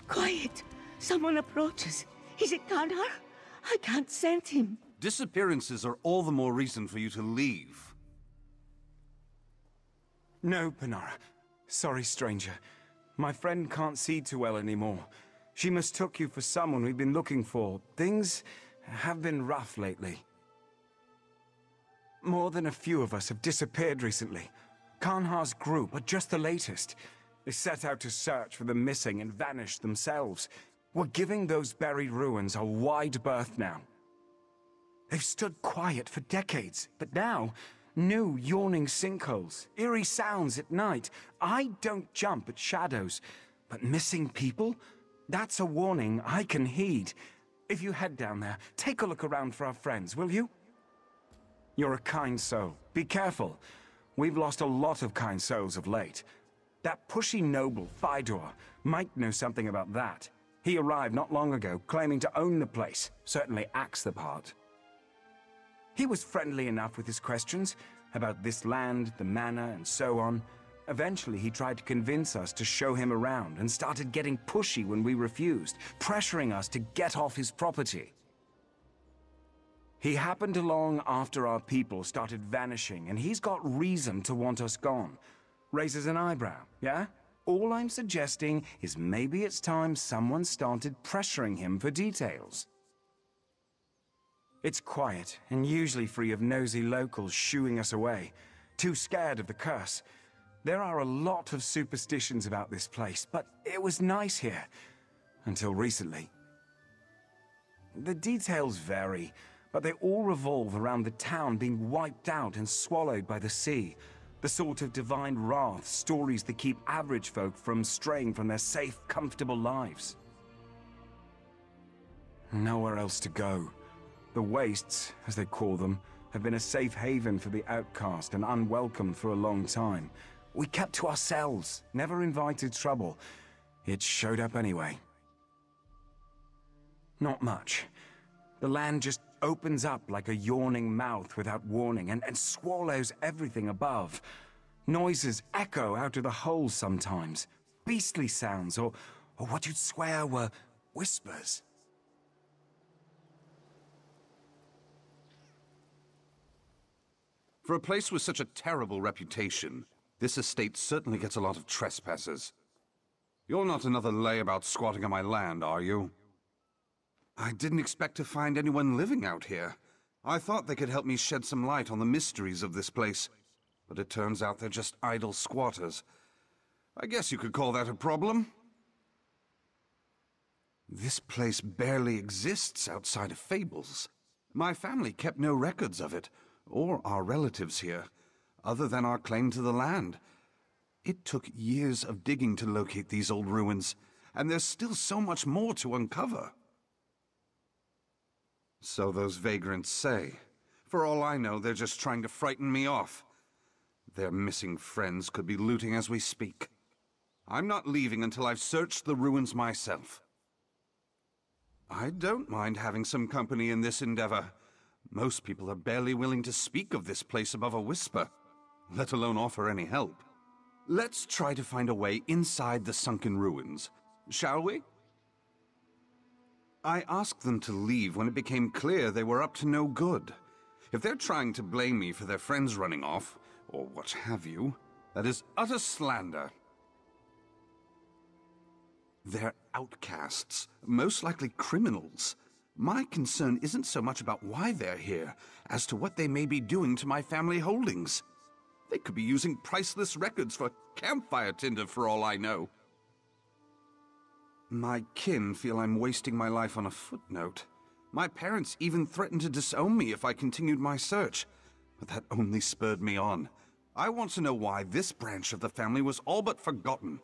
Quiet! Someone approaches. Is it Kandar? I can't sense him. Disappearances are all the more reason for you to leave. No, Panara. Sorry, stranger. My friend can't see too well anymore. She mistook you for someone we've been looking for. Things have been rough lately. More than a few of us have disappeared recently. Kanhar's group are just the latest. They set out to search for the missing and vanished themselves. We're giving those buried ruins a wide berth now. They've stood quiet for decades, but now, new yawning sinkholes, eerie sounds at night. I don't jump at shadows, but missing people? That's a warning I can heed. If you head down there, take a look around for our friends, will you? You're a kind soul. Be careful. We've lost a lot of kind souls of late. That pushy noble, Fidor, might know something about that. He arrived not long ago, claiming to own the place. Certainly acts the part. He was friendly enough with his questions about this land, the manor, and so on. Eventually, he tried to convince us to show him around and started getting pushy when we refused, pressuring us to get off his property. He happened along after our people started vanishing, and he's got reason to want us gone. Raises an eyebrow, yeah? All I'm suggesting is maybe it's time someone started pressuring him for details. It's quiet, and usually free of nosy locals shooing us away, too scared of the curse. There are a lot of superstitions about this place, but it was nice here, until recently. The details vary, but they all revolve around the town being wiped out and swallowed by the sea. The sort of divine wrath stories that keep average folk from straying from their safe, comfortable lives. Nowhere else to go. The Wastes, as they call them, have been a safe haven for the outcast and unwelcome for a long time. We kept to ourselves, never invited trouble. It showed up anyway. Not much. The land just opens up like a yawning mouth without warning and swallows everything above. Noises echo out of the holes sometimes. Beastly sounds, or what you'd swear were whispers. For a place with such a terrible reputation, this estate certainly gets a lot of trespassers. You're not another layabout squatting on my land, are you? I didn't expect to find anyone living out here. I thought they could help me shed some light on the mysteries of this place. But it turns out they're just idle squatters. I guess you could call that a problem. This place barely exists outside of fables. My family kept no records of it, or our relatives here, other than our claim to the land. It took years of digging to locate these old ruins, and there's still so much more to uncover. So those vagrants say. For all I know, they're just trying to frighten me off. Their missing friends could be looting as we speak. I'm not leaving until I've searched the ruins myself. I don't mind having some company in this endeavor. Most people are barely willing to speak of this place above a whisper, let alone offer any help. Let's try to find a way inside the sunken ruins, shall we? I asked them to leave when it became clear they were up to no good. If they're trying to blame me for their friends running off, or what have you, that is utter slander. They're outcasts, most likely criminals. My concern isn't so much about why they're here, as to what they may be doing to my family holdings. They could be using priceless records for campfire tinder for all I know. My kin feel I'm wasting my life on a footnote. My parents even threatened to disown me if I continued my search, but that only spurred me on. I want to know why this branch of the family was all but forgotten.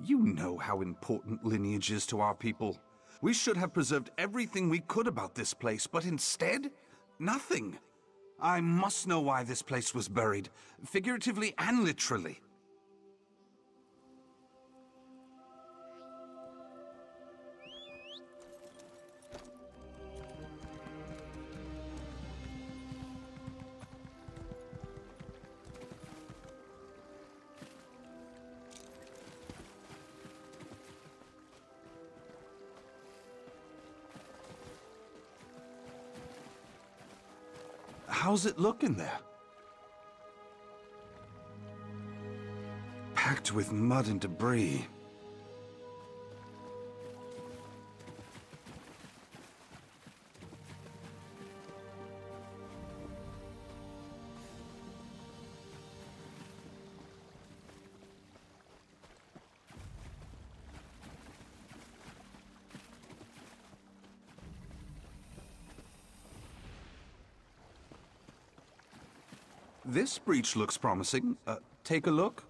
You know how important lineage is to our people. We should have preserved everything we could about this place, but instead, nothing. I must know why this place was buried, figuratively and literally. how's it look in there? Packed with mud and debris. This breach looks promising. Take a look.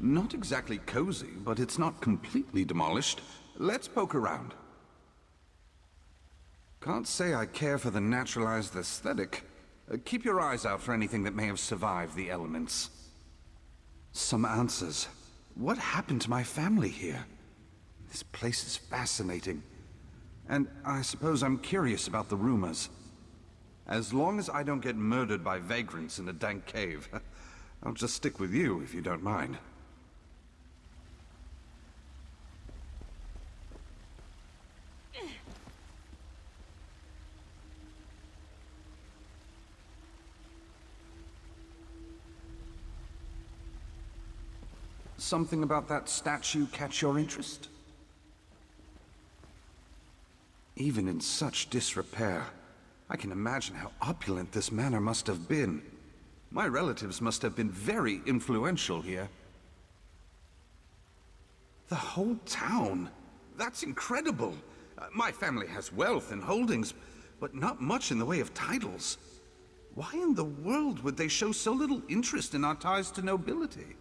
Not exactly cozy, but it's not completely demolished. Let's poke around. Can't say I care for the naturalized aesthetic. Keep your eyes out for anything that may have survived the elements. Some answers. What happened to my family here? This place is fascinating. And I suppose I'm curious about the rumors. As long as I don't get murdered by vagrants in a dank cave, I'll just stick with you if you don't mind. Something about that statue catch your interest? Even in such disrepair, I can imagine how opulent this manor must have been. My relatives must have been very influential here. The whole town? That's incredible! My family has wealth and holdings, but not much in the way of titles. Why in the world would they show so little interest in our ties to nobility?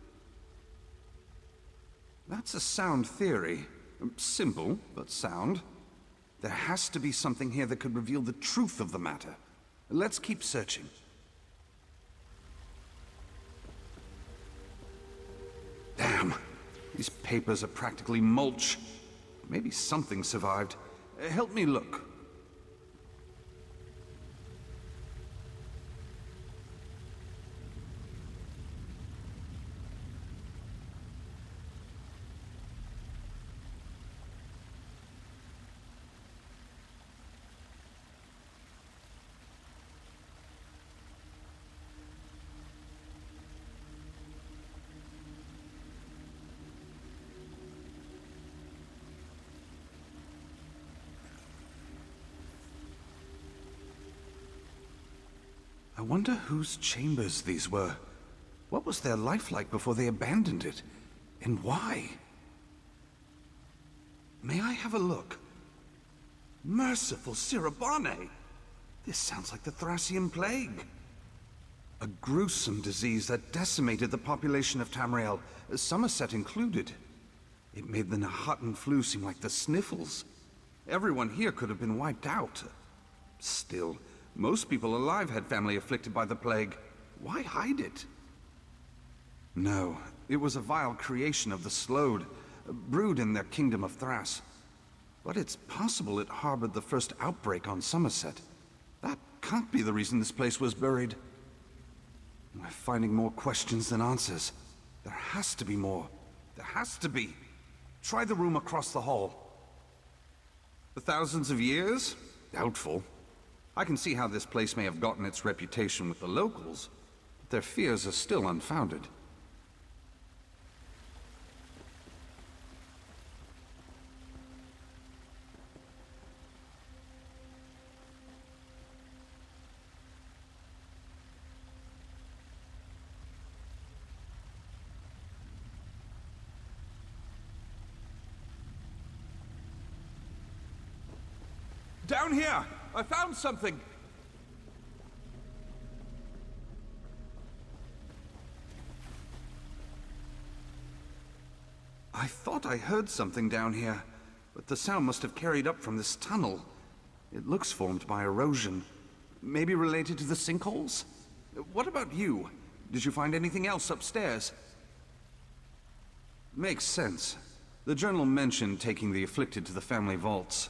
That's a sound theory. Simple, but sound. There has to be something here that could reveal the truth of the matter. Let's keep searching. Damn. These papers are practically mulch. Maybe something survived. Help me look. I wonder whose chambers these were. What was their life like before they abandoned it? And why? May I have a look? Merciful Sirabane! This sounds like the Thracian Plague. A gruesome disease that decimated the population of Tamriel, Somerset included. It made the Nahatan flu seem like the sniffles. Everyone here could have been wiped out. Still, most people alive had family afflicted by the plague. Why hide it? No, it was a vile creation of the Slode, brewed in their kingdom of Thras. But it's possible it harbored the first outbreak on Somerset. That can't be the reason this place was buried. I'm finding more questions than answers. There has to be more. There has to be. Try the room across the hall. For thousands of years? Doubtful. I can see how this place may have gotten its reputation with the locals, but their fears are still unfounded. Down here! I found something! I thought I heard something down here, but the sound must have carried up from this tunnel. It looks formed by erosion. Maybe related to the sinkholes? What about you? Did you find anything else upstairs? Makes sense. The journal mentioned taking the afflicted to the family vaults.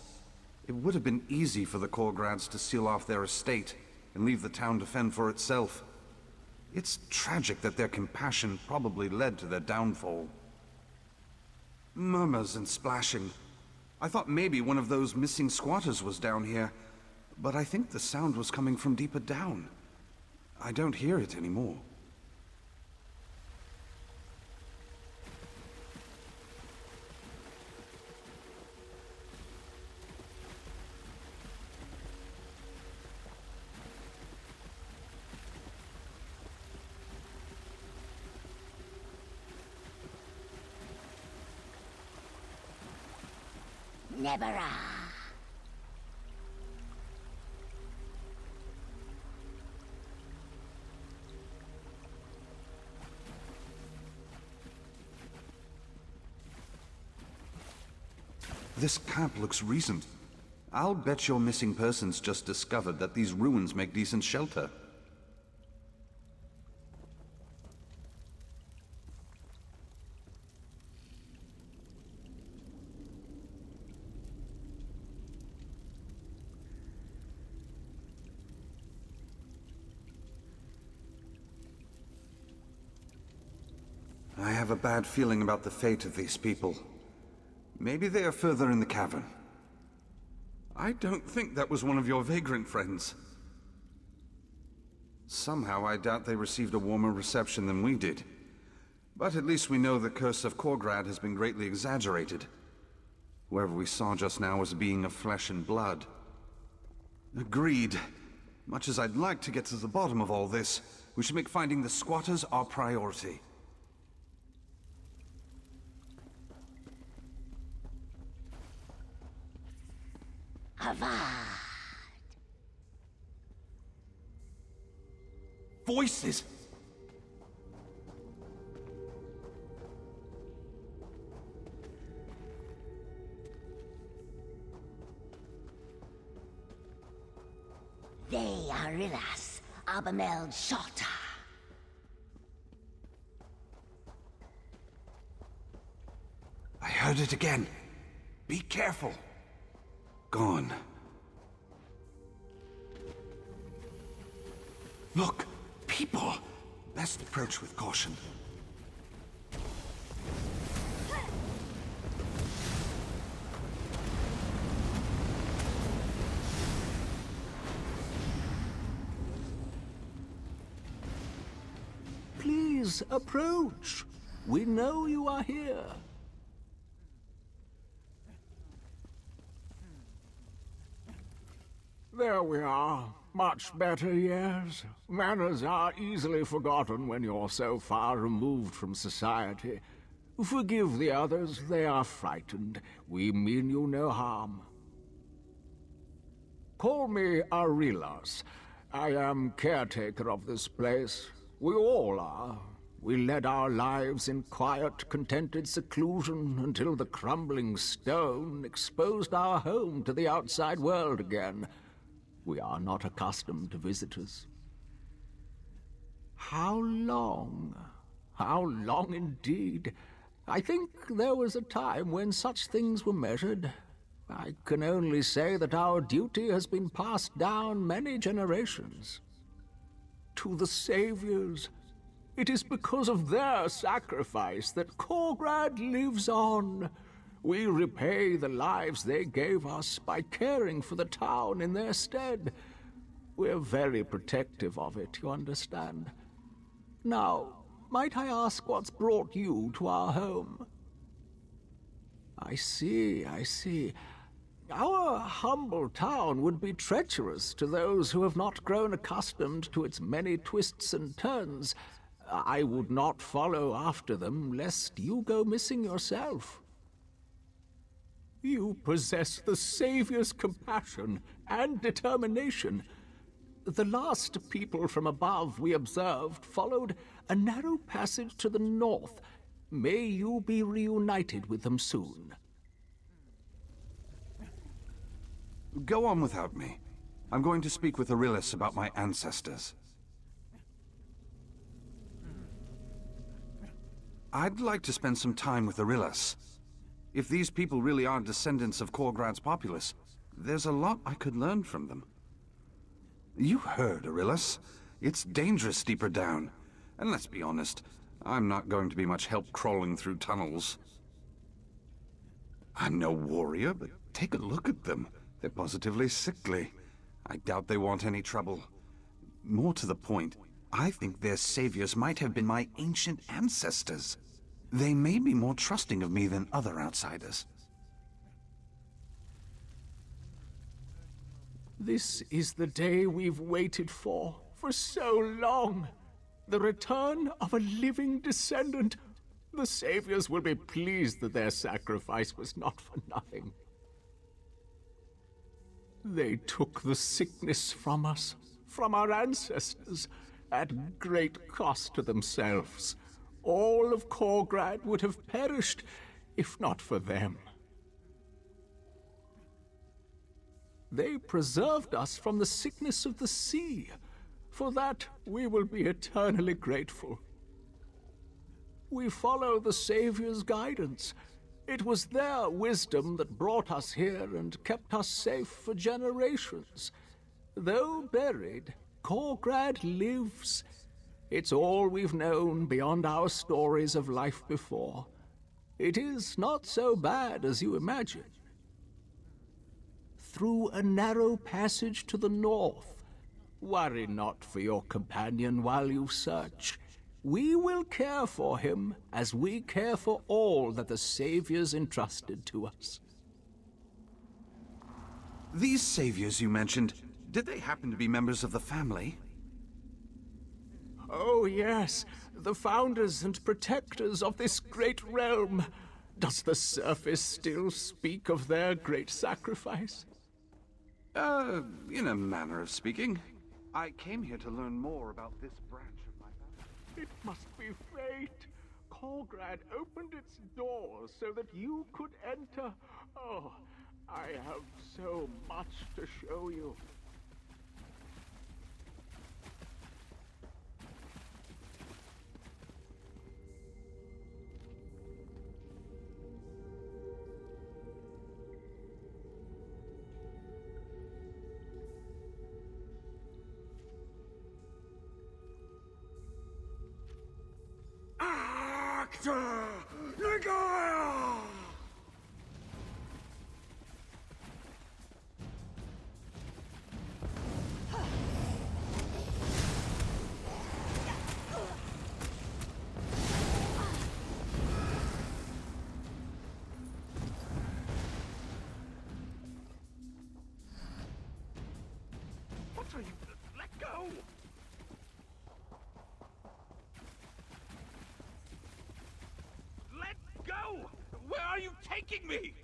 It would have been easy for the Corgrads to seal off their estate and leave the town to fend for itself. It's tragic that their compassion probably led to their downfall. Murmurs and splashing. I thought maybe one of those missing squatters was down here, but I think the sound was coming from deeper down. I don't hear it anymore. Never. This camp looks recent. I'll bet your missing persons just discovered that these ruins make decent shelter. I have a bad feeling about the fate of these people. Maybe they are further in the cavern. I don't think that was one of your vagrant friends. Somehow I doubt they received a warmer reception than we did. But at least we know the curse of Corgrad has been greatly exaggerated. Whoever we saw just now was a being of flesh and blood. Agreed. Much as I'd like to get to the bottom of all this, we should make finding the squatters our priority. Avad. Voices! They are Rillas, Abamel Shota. I heard it again. Be careful. Gone. Look, people. Best approach with caution. Please approach. We know you are here. There we are. Much better, yes. Manners are easily forgotten when you're so far removed from society. Forgive the others, they are frightened. We mean you no harm. Call me Arilas. I am caretaker of this place. We all are. We led our lives in quiet, contented seclusion until the crumbling stone exposed our home to the outside world again. We are not accustomed to visitors. How long? How long indeed? I think there was a time when such things were measured. I can only say that our duty has been passed down many generations. To the saviors, it is because of their sacrifice that Corgrad lives on. We repay the lives they gave us by caring for the town in their stead. We're very protective of it, you understand. Now, might I ask what's brought you to our home? I see, I see. Our humble town would be treacherous to those who have not grown accustomed to its many twists and turns. I would not follow after them, lest you go missing yourself. You possess the Savior's compassion and determination. The last people from above we observed followed a narrow passage to the north. May you be reunited with them soon. Go on without me. I'm going to speak with Arillis about my ancestors. I'd like to spend some time with Arillis. If these people really are descendants of Corgrad's populace, there's a lot I could learn from them. You heard, Arillis. It's dangerous deeper down. And let's be honest, I'm not going to be much help crawling through tunnels. I'm no warrior, but take a look at them. They're positively sickly. I doubt they want any trouble. More to the point, I think their saviors might have been my ancient ancestors. They may be more trusting of me than other outsiders. This is the day we've waited for so long. The return of a living descendant. The saviors will be pleased that their sacrifice was not for nothing. They took the sickness from us, from our ancestors, at great cost to themselves. All of Corgrad would have perished, if not for them. They preserved us from the sickness of the sea. For that, we will be eternally grateful. We follow the Savior's guidance. It was their wisdom that brought us here and kept us safe for generations. Though buried, Corgrad lives. It's all we've known beyond our stories of life before. It is not so bad as you imagine. Through a narrow passage to the north. Worry not for your companion while you search. We will care for him as we care for all that the Saviors entrusted to us. These saviors you mentioned, did they happen to be members of the family? Oh yes, the founders and protectors of this great realm. Does the surface still speak of their great sacrifice? In a manner of speaking. I came here to learn more about this branch of my family. It must be fate. Corgrad opened its doors so that you could enter. Oh, I have so much to show you. What are you... Let go! Let go! Where are you taking me?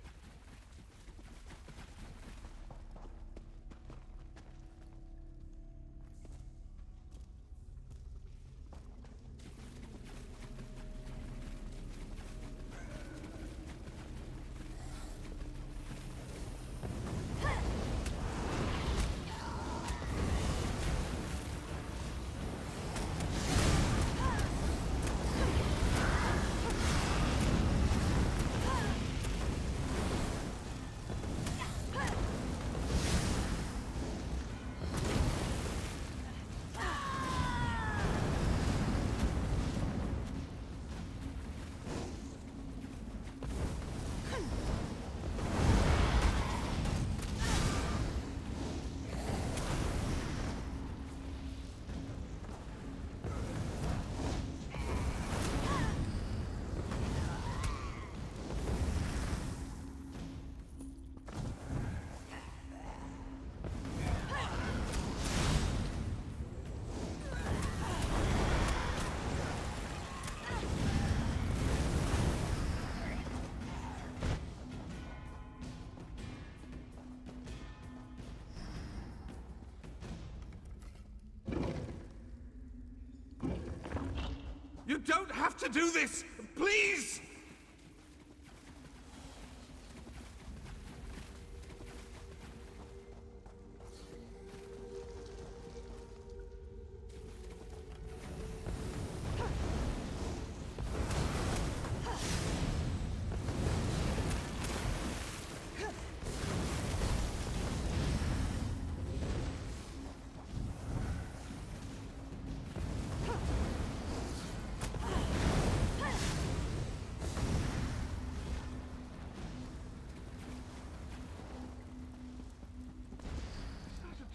You don't have to do this! Please!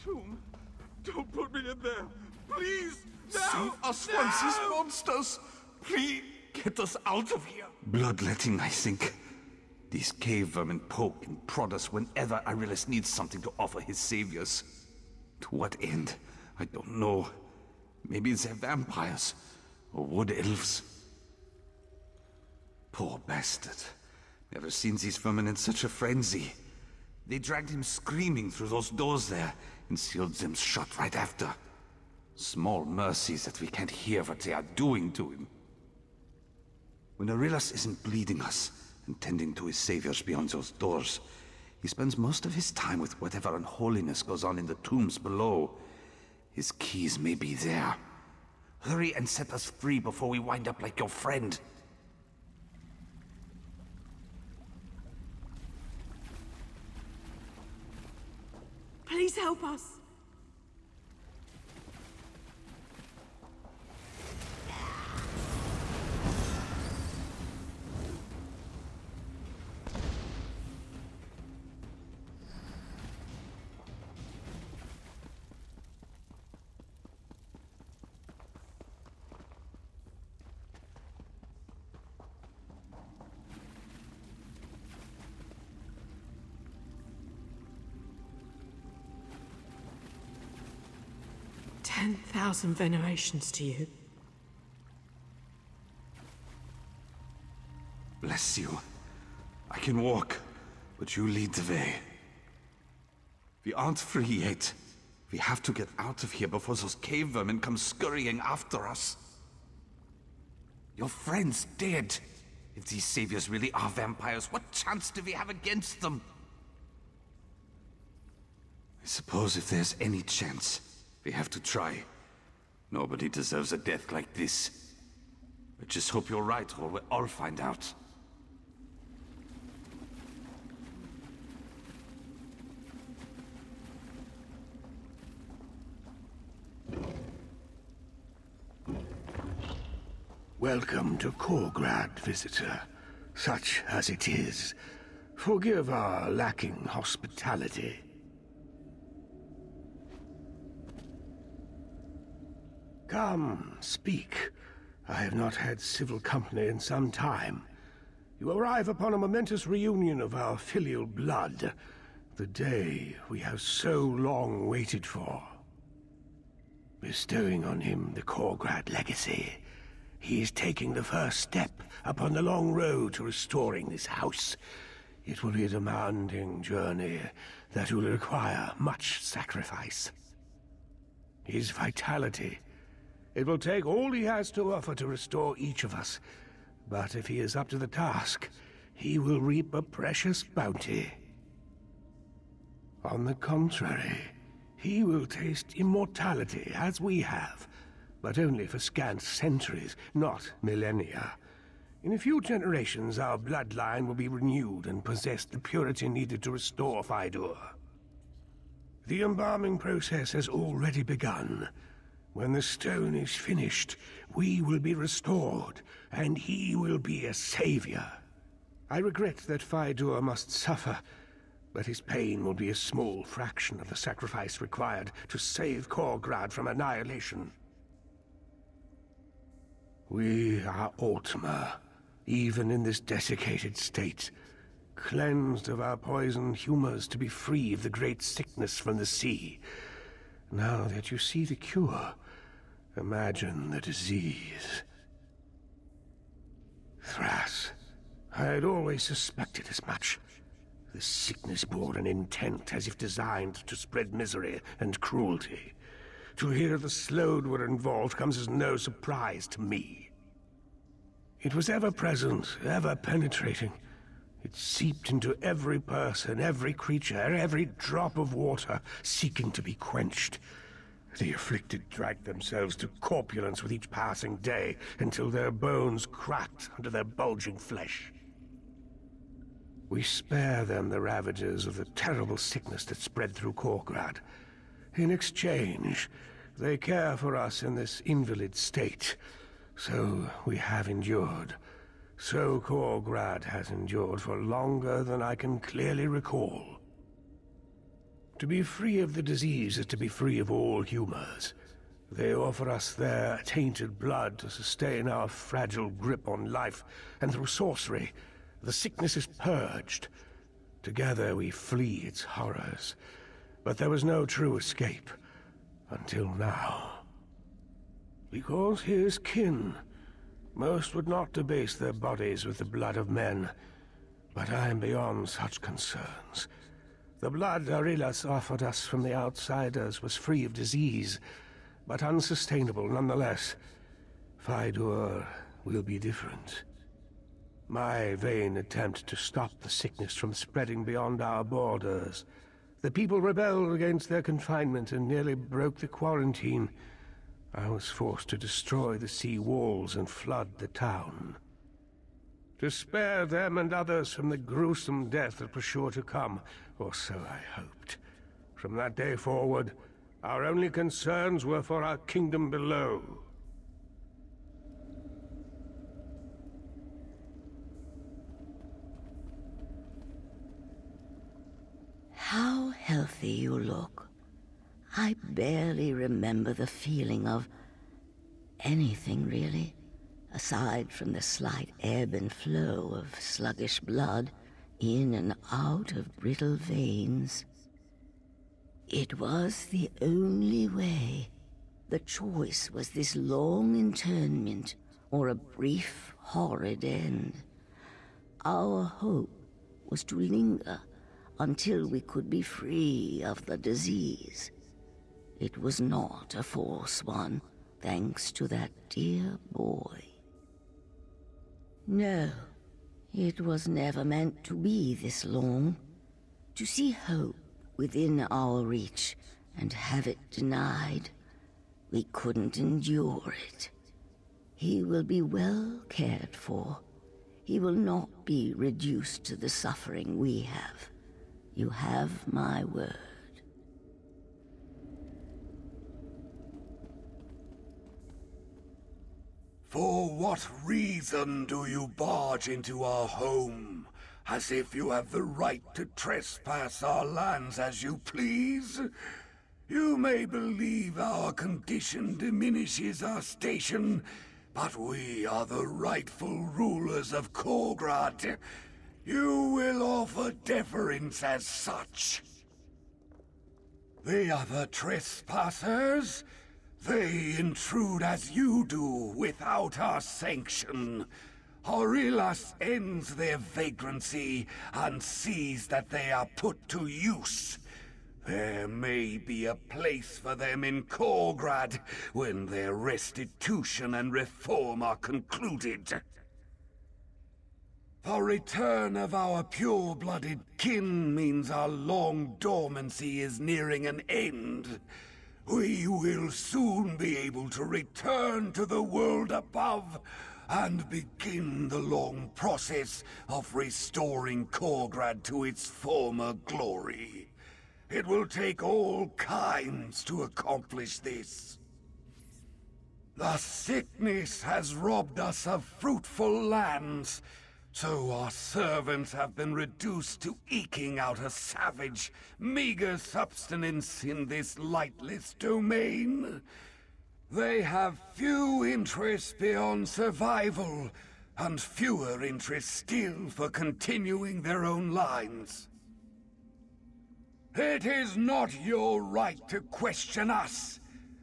tomb. Don't put me in there. Please, no! Save us from these monsters. Please, get us out of here. Bloodletting, I think. These cave vermin poke and prod us whenever Arilus needs something to offer his saviors. To what end? I don't know. Maybe they're vampires, or wood elves. Poor bastard. Never seen these vermin in such a frenzy. They dragged him screaming through those doors there, and sealed them shut right after. Small mercy that we can't hear what they are doing to him. When Arilus isn't bleeding us, and tending to his saviors beyond those doors, he spends most of his time with whatever unholiness goes on in the tombs below. His keys may be there. Hurry and set us free before we wind up like your friend. Please help us. "10,000 venerations to you." Bless you. I can walk, but you lead the way. We aren't free yet. We have to get out of here before those cave vermin come scurrying after us. Your friend's dead. If these saviors really are vampires, what chance do we have against them? I suppose if there's any chance, we have to try. Nobody deserves a death like this. I just hope you're right, or we'll all find out. Welcome to Corgrad, visitor. Such as it is. Forgive our lacking hospitality. Come, speak. I have not had civil company in some time. You arrive upon a momentous reunion of our filial blood. The day we have so long waited for. Bestowing on him the Corgrad legacy, he is taking the first step upon the long road to restoring this house. It will be a demanding journey that will require much sacrifice. His vitality. It will take all he has to offer to restore each of us. But if he is up to the task, he will reap a precious bounty. On the contrary, he will taste immortality as we have, but only for scant centuries, not millennia. In a few generations, our bloodline will be renewed and possess the purity needed to restore Faidur. The embalming process has already begun. When the stone is finished, we will be restored, and he will be a savior. I regret that Faidur must suffer, but his pain will be a small fraction of the sacrifice required to save Corgrad from annihilation. We are Altmer, even in this desiccated state, cleansed of our poisoned humors to be free of the great sickness from the sea. Now that you see the cure, imagine the disease. Thras, I had always suspected as much. The sickness bore an intent as if designed to spread misery and cruelty. To hear the Slode were involved comes as no surprise to me. It was ever present, ever penetrating. It seeped into every person, every creature, every drop of water, seeking to be quenched. The afflicted dragged themselves to corpulence with each passing day, until their bones cracked under their bulging flesh. We spare them the ravages of the terrible sickness that spread through Corgrad. In exchange, they care for us in this invalid state. So we have endured. So Corgrad has endured for longer than I can clearly recall. To be free of the disease is to be free of all humors. They offer us their tainted blood to sustain our fragile grip on life, and through sorcery, the sickness is purged. Together we flee its horrors. But there was no true escape, until now. Because he is kin, most would not debase their bodies with the blood of men. But I am beyond such concerns. The blood Arillas offered us from the outsiders was free of disease, but unsustainable nonetheless. Fydur will be different. My vain attempt to stop the sickness from spreading beyond our borders. The people rebelled against their confinement and nearly broke the quarantine. I was forced to destroy the sea walls and flood the town. To spare them and others from the gruesome death that was sure to come, or so I hoped. From that day forward, our only concerns were for our kingdom below. How healthy you look. I barely remember the feeling of anything, really, aside from the slight ebb and flow of sluggish blood in and out of brittle veins. It was the only way. The choice was this long internment or a brief, horrid end. Our hope was to linger until we could be free of the disease. It was not a false one, thanks to that dear boy. No, it was never meant to be this long. To see hope within our reach and have it denied, we couldn't endure it. He will be well cared for. He will not be reduced to the suffering we have. You have my word. For what reason do you barge into our home, as if you have the right to trespass our lands as you please? You may believe our condition diminishes our station, but we are the rightful rulers of Corgrad. You will offer deference as such. The other trespassers, they intrude as you do without our sanction. Arillas ends their vagrancy and sees that they are put to use. There may be a place for them in Corgrad when their restitution and reform are concluded. The return of our pure-blooded kin means our long dormancy is nearing an end. We will soon be able to return to the world above and begin the long process of restoring Corgrad to its former glory. It will take all kinds to accomplish this. The sickness has robbed us of fruitful lands, so our servants have been reduced to eking out a savage, meager subsistence in this lightless domain. They have few interests beyond survival, and fewer interests still for continuing their own lines. It is not your right to question us.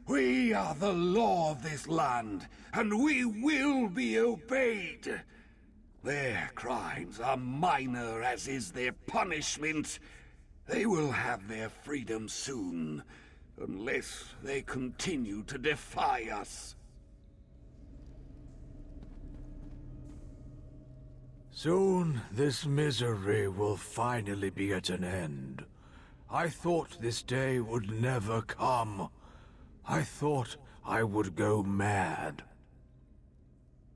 We are the law of this land, and we will be obeyed. Their crimes are minor, as is their punishment. They will have their freedom soon, unless they continue to defy us. Soon this misery will finally be at an end. I thought this day would never come. I thought I would go mad.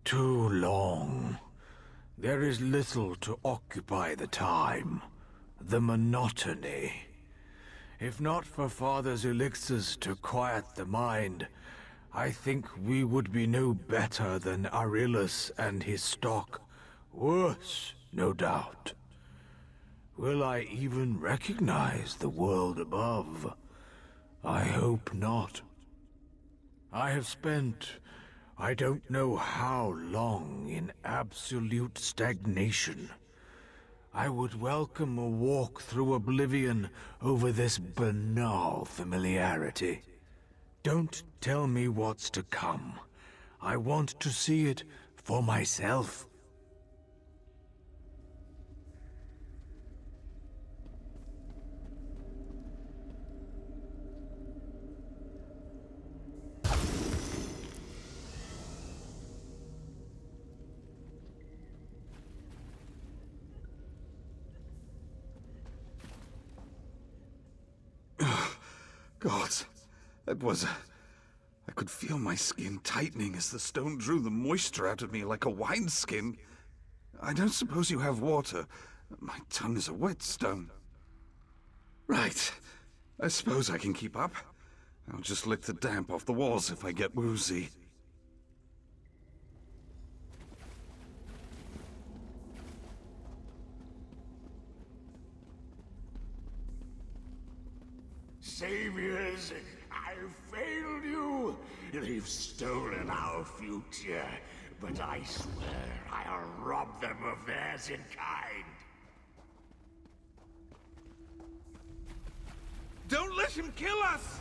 Too long. There is little to occupy the time. The monotony. If not for Father's elixirs to quiet the mind, I think we would be no better than Arillas and his stock. Worse, no doubt. Will I even recognize the world above? I hope not. I have spent I don't know how long in absolute stagnation. I would welcome a walk through oblivion over this banal familiarity. Don't tell me what's to come. I want to see it for myself. Gods, that was... I could feel my skin tightening as the stone drew the moisture out of me like a wineskin. I don't suppose you have water. My tongue is a whetstone. Right. I suppose I can keep up. I'll just lick the damp off the walls if I get woozy. Saviors, I've failed you. They've stolen our future, but I swear I'll rob them of theirs in kind. Don't let him kill us!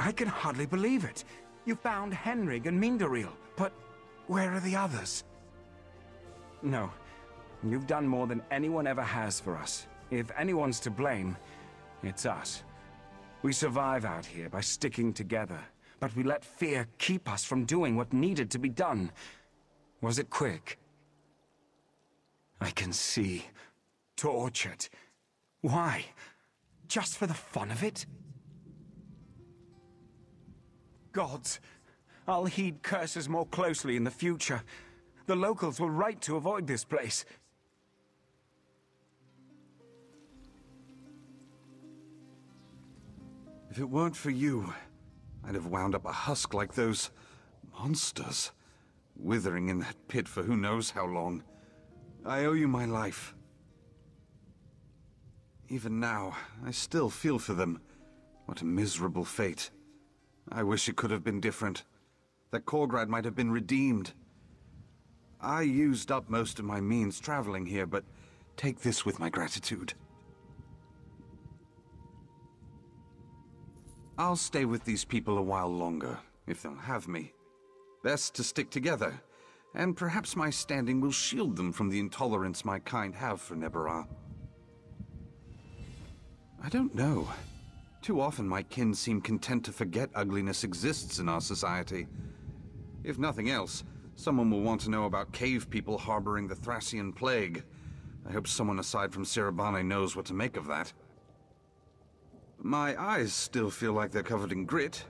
I can hardly believe it. You found Henrig and Minderil, but where are the others? No, you've done more than anyone ever has for us. If anyone's to blame, it's us. We survive out here by sticking together, but we let fear keep us from doing what needed to be done. Was it quick? I can see. Tortured. Why? Just for the fun of it? Gods, I'll heed curses more closely in the future. The locals were right to avoid this place. If it weren't for you, I'd have wound up a husk like those monsters, withering in that pit for who knows how long. I owe you my life. Even now, I still feel for them. What a miserable fate. I wish it could have been different. That Corgrad might have been redeemed. I used up most of my means traveling here, but take this with my gratitude. I'll stay with these people a while longer, if they'll have me. Best to stick together, and perhaps my standing will shield them from the intolerance my kind have for Nebarah. I don't know. Too often my kin seem content to forget ugliness exists in our society. If nothing else, someone will want to know about cave people harboring the Thracian plague. I hope someone aside from Sirabane knows what to make of that. My eyes still feel like they're covered in grit,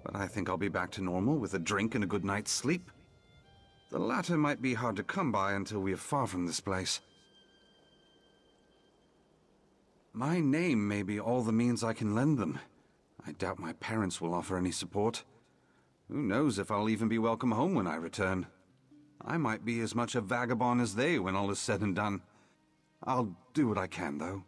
but I think I'll be back to normal with a drink and a good night's sleep. The latter might be hard to come by until we are far from this place. My name may be all the means I can lend them. I doubt my parents will offer any support. Who knows if I'll even be welcome home when I return. I might be as much a vagabond as they when all is said and done. I'll do what I can, though.